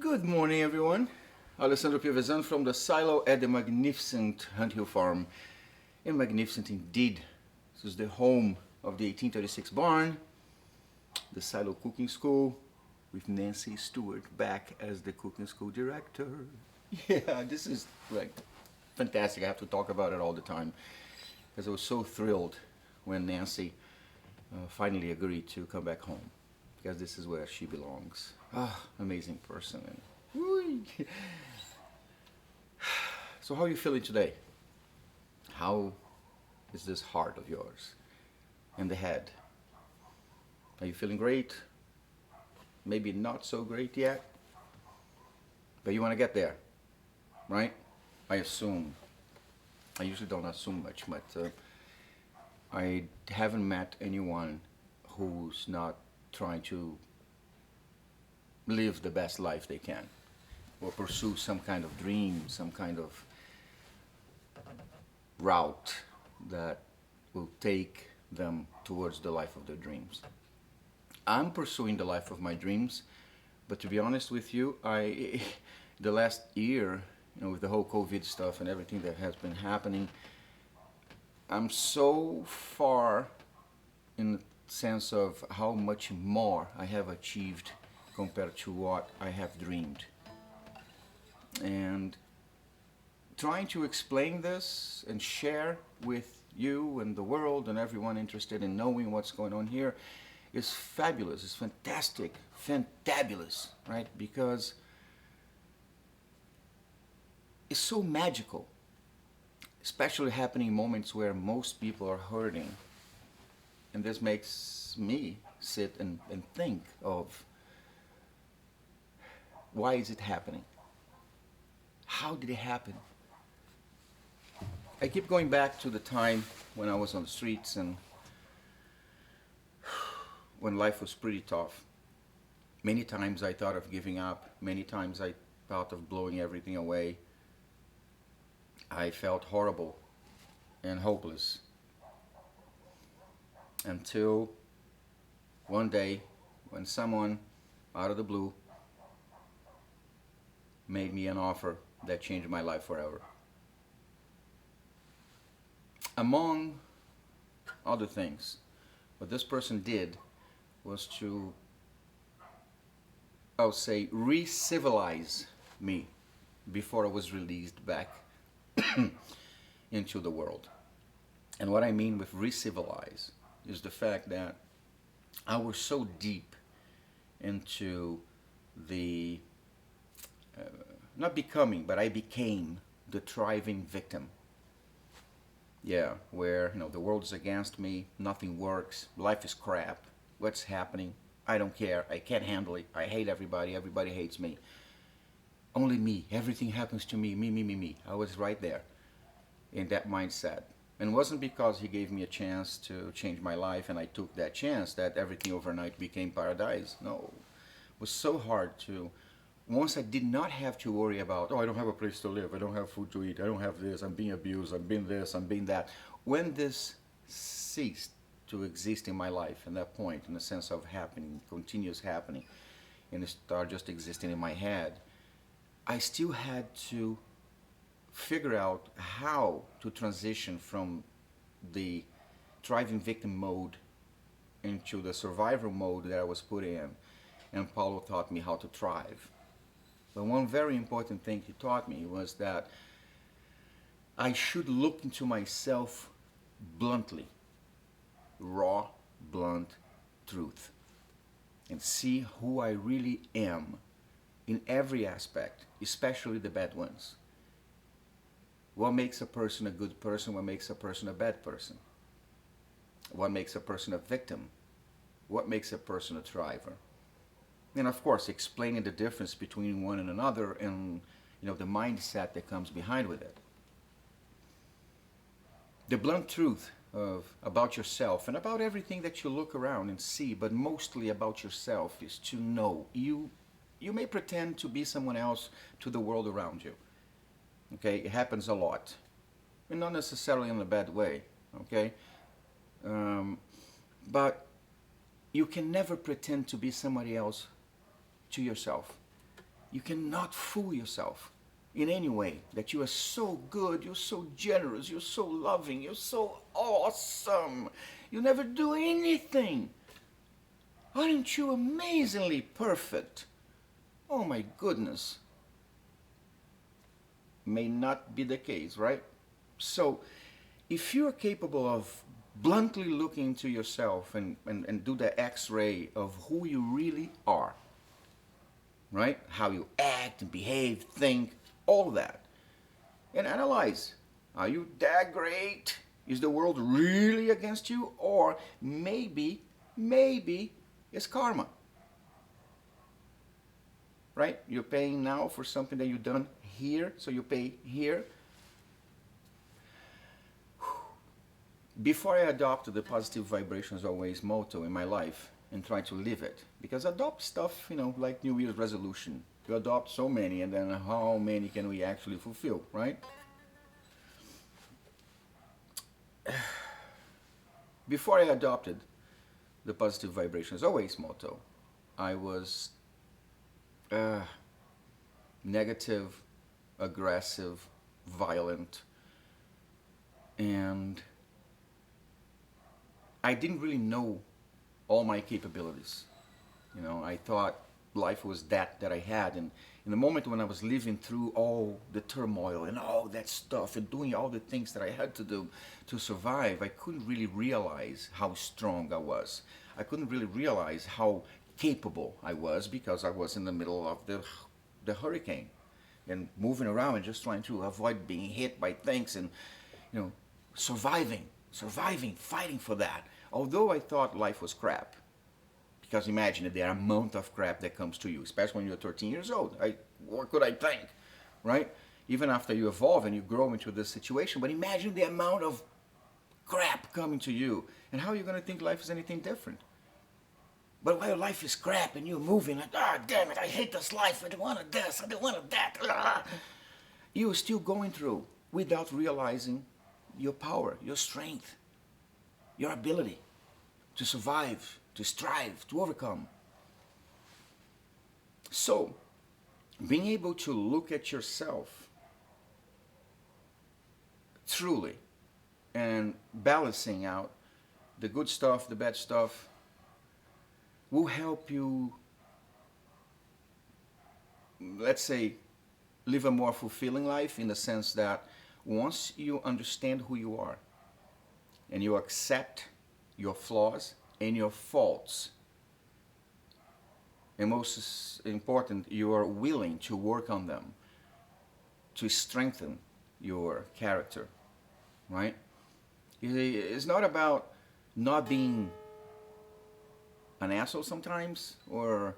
Good morning, everyone. Alessandro Piovesan from the silo at the magnificent Hunt Hill Farm. And magnificent indeed. This is the home of the 1836 barn, the silo cooking school, with Nancy Stewart back as the cooking school director. Yeah, this is like fantastic. I have to talk about it all the time because I was so thrilled when Nancy finally agreed to come back home because this is where she belongs. Ah, amazing person. And, so how are you feeling today? How is this heart of yours and the head? Are you feeling great? Maybe not so great yet, but you want to get there, right? I assume. I usually don't assume much, but I haven't met anyone who's not trying to live the best life they can or pursue some kind of dream, some kind of route that will take them towards the life of their dreams. I'm pursuing the life of my dreams, but to be honest with you, the last year, with the whole COVID stuff and everything that has been happening, I'm so far in the sense of how much more I have achieved compared to what I have dreamed. And trying to explain this and share with you and the world and everyone interested in knowing what's going on here is fabulous. It's fantastic, fantabulous, right? Because it's so magical, especially happening in moments where most people are hurting. And this makes me sit and think of why is it happening? How did it happen? I keep going back to the time when I was on the streets and when life was pretty tough. Many times I thought of giving up. Many times I thought of blowing everything away. I felt horrible and hopeless until one day when someone out of the blue made me an offer that changed my life forever. Among other things, what this person did was to, I would say, re-civilize me before I was released back into the world. And what I mean with re-civilize is the fact that I was so deep into the, not becoming, but I became the thriving victim. Yeah, where the world is against me, nothing works, life is crap, what's happening? I don't care, I can't handle it, I hate everybody, everybody hates me. Only me, everything happens to me, me. I was right there in that mindset. And it wasn't because he gave me a chance to change my life and I took that chance that everything overnight became paradise. No, it was so hard to, once I did not have to worry about, I don't have a place to live, I don't have food to eat, I don't have this, I'm being abused, I'm being this, I'm being that. When this ceased to exist in my life, in that point, in the sense of happening, continuous happening, and it started just existing in my head, I still had to figure out how to transition from the thriving victim mode into the survival mode that I was put in. And Paulo taught me how to thrive. But one very important thing he taught me was that I should look into myself bluntly, raw, blunt truth, and see who I really am in every aspect, especially the bad ones. What makes a person a good person? What makes a person a bad person? What makes a person a victim? What makes a person a thriver? And of course, explaining the difference between one and another and the mindset that comes behind with it. The blunt truth about yourself and about everything that you look around and see, but mostly about yourself, is to know you may pretend to be someone else to the world around you. Okay, it happens a lot, and not necessarily in a bad way. Okay, but you can never pretend to be somebody else to yourself. You cannot fool yourself in any way that you are so good, you're so generous, you're so loving, you're so awesome. You never do anything. Aren't you amazingly perfect? Oh my goodness. May not be the case, right? So, if you're capable of bluntly looking into yourself and do the x-ray of who you really are, right? How you act and behave, think, all that. And analyze. Are you that great? Is the world really against you? Or maybe it's karma, right? You're paying now for something that you've done here, so you pay here. Before I adopted the positive vibrations always motto in my life and try to live it, because adopt stuff, like New Year's resolution. You adopt so many, and then how many can we actually fulfill, right? Before I adopted the positive vibrations always motto, I was negative, aggressive, violent, and I didn't really know all my capabilities. I thought life was that I had, and in the moment when I was living through all the turmoil and all that stuff and doing all the things that I had to do to survive, I couldn't really realize how strong I was. I couldn't really realize how capable I was, because I was in the middle of the hurricane and moving around and just trying to avoid being hit by things, and surviving, fighting for that. Although I thought life was crap, because imagine the amount of crap that comes to you, especially when you're 13 years old. What could I think, right? Even after you evolve and you grow into this situation, but imagine the amount of crap coming to you, and how you're going to think life is anything different. But while life is crap and you're moving like, damn it, I hate this life, I don't want this, I don't want that. You're still going through without realizing your power, your strength, your ability to survive, to strive, to overcome. So, being able to look at yourself truly and balancing out the good stuff, the bad stuff, will help you, let's say, live a more fulfilling life, in the sense that once you understand who you are and you accept your flaws and your faults, and most important, you are willing to work on them to strengthen your character, right? It's not about not being an asshole sometimes, or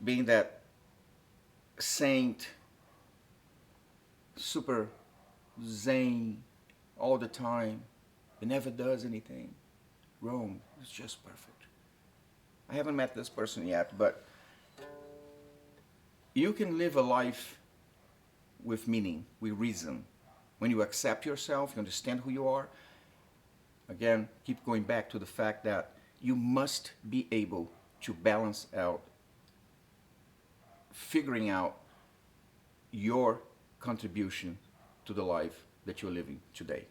being that saint, super zen all the time, it never does anything wrong. It's just perfect. I haven't met this person yet, but you can live a life with meaning, with reason. When you accept yourself, you understand who you are. Again, keep going back to the fact that you must be able to balance out, figuring out your contribution to the life that you're living today.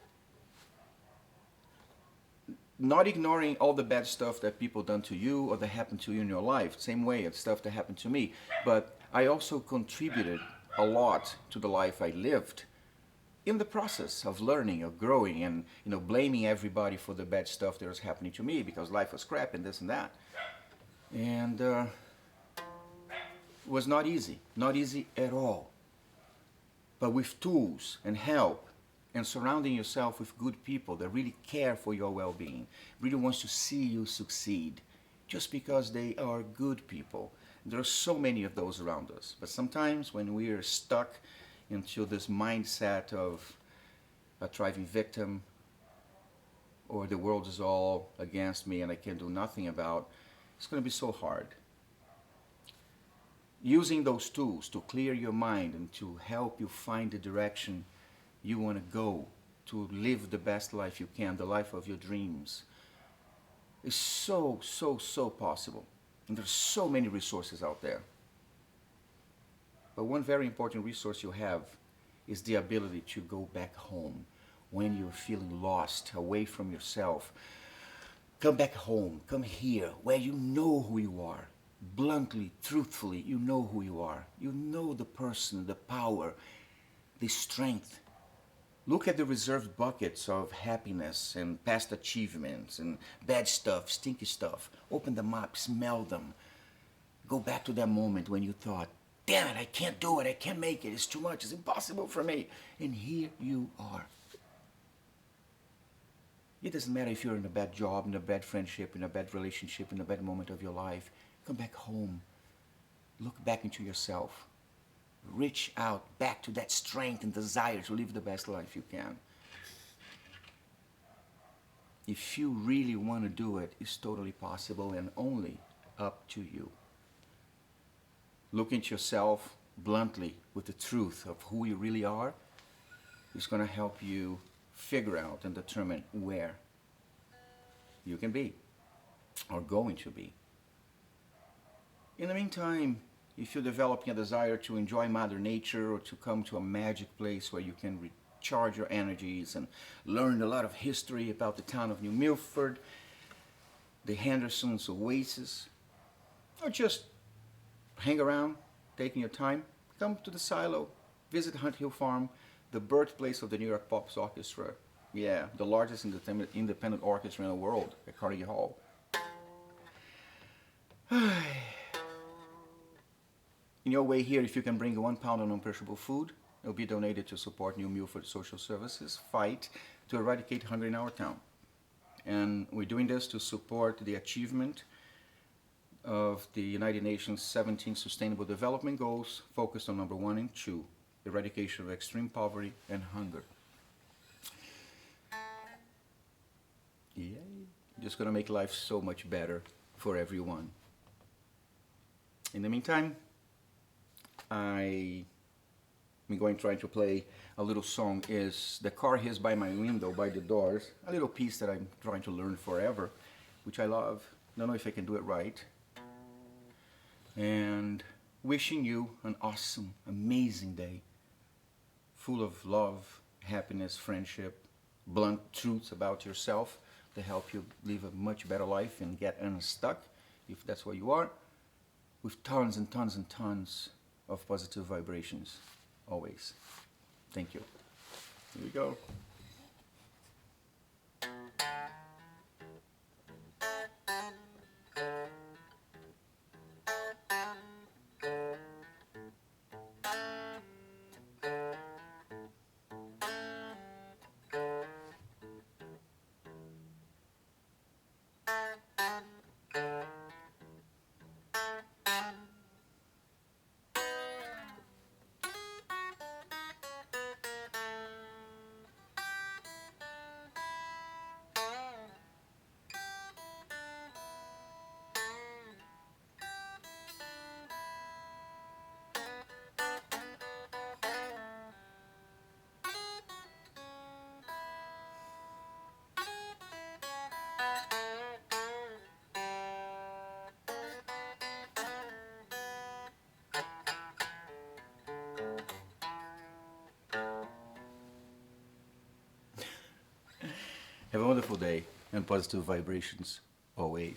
Not ignoring all the bad stuff that people done to you or that happened to you in your life. Same way, it's stuff that happened to me. But I also contributed a lot to the life I lived in the process of learning, of growing, and blaming everybody for the bad stuff that was happening to me because life was crap and this and that. And it was not easy at all. But with tools and help, and surrounding yourself with good people that really care for your well-being, really wants to see you succeed, just because they are good people. There are so many of those around us. But sometimes when we are stuck into this mindset of a thriving victim, or the world is all against me and I can do nothing about, it's going to be so hard. Using those tools to clear your mind and to help you find the direction you want to go, to live the best life you can, the life of your dreams, is so possible. And there's so many resources out there. But one very important resource you have is the ability to go back home when you're feeling lost, away from yourself. Come back home, come here, where you know who you are. Bluntly, truthfully, you know who you are. You know the person, the power, the strength. Look at the reserved buckets of happiness and past achievements and bad stuff, stinky stuff. Open them up, smell them. Go back to that moment when you thought, damn it, I can't do it, I can't make it, it's too much, it's impossible for me. And here you are. It doesn't matter if you're in a bad job, in a bad friendship, in a bad relationship, in a bad moment of your life. Come back home. Look back into yourself. Reach out back to that strength and desire to live the best life you can. If you really want to do it, it's totally possible and only up to you. Look into yourself bluntly with the truth of who you really are. It's going to help you figure out and determine where you can be or going to be. In the meantime, if you're developing a desire to enjoy Mother Nature or to come to a magic place where you can recharge your energies and learn a lot of history about the town of New Milford, the Henderson's Oasis, or just hang around, taking your time, come to the Silo, visit Hunt Hill Farm, the birthplace of the New York Pops Orchestra. Yeah, the largest independent orchestra in the world at Carnegie Hall. In your way here, if you can bring 1 pound of non-perishable food, it will be donated to support New Milford Social Services fight to eradicate hunger in our town. And we're doing this to support the achievement of the United Nations 17 Sustainable Development Goals focused on number 1 and 2, eradication of extreme poverty and hunger. Yay. Just gonna make life so much better for everyone. In the meantime, I'm going to try to play a little song. Is The Car Is By My Window by The Doors, a little piece that I'm trying to learn forever, which I love. Don't know if I can do it right. And wishing you an awesome, amazing day, full of love, happiness, friendship, blunt truths about yourself to help you live a much better life and get unstuck, if that's where you are, with tons and tons and tons of positive vibrations, always. Thank you. Here we go. Have a wonderful day and positive vibrations always.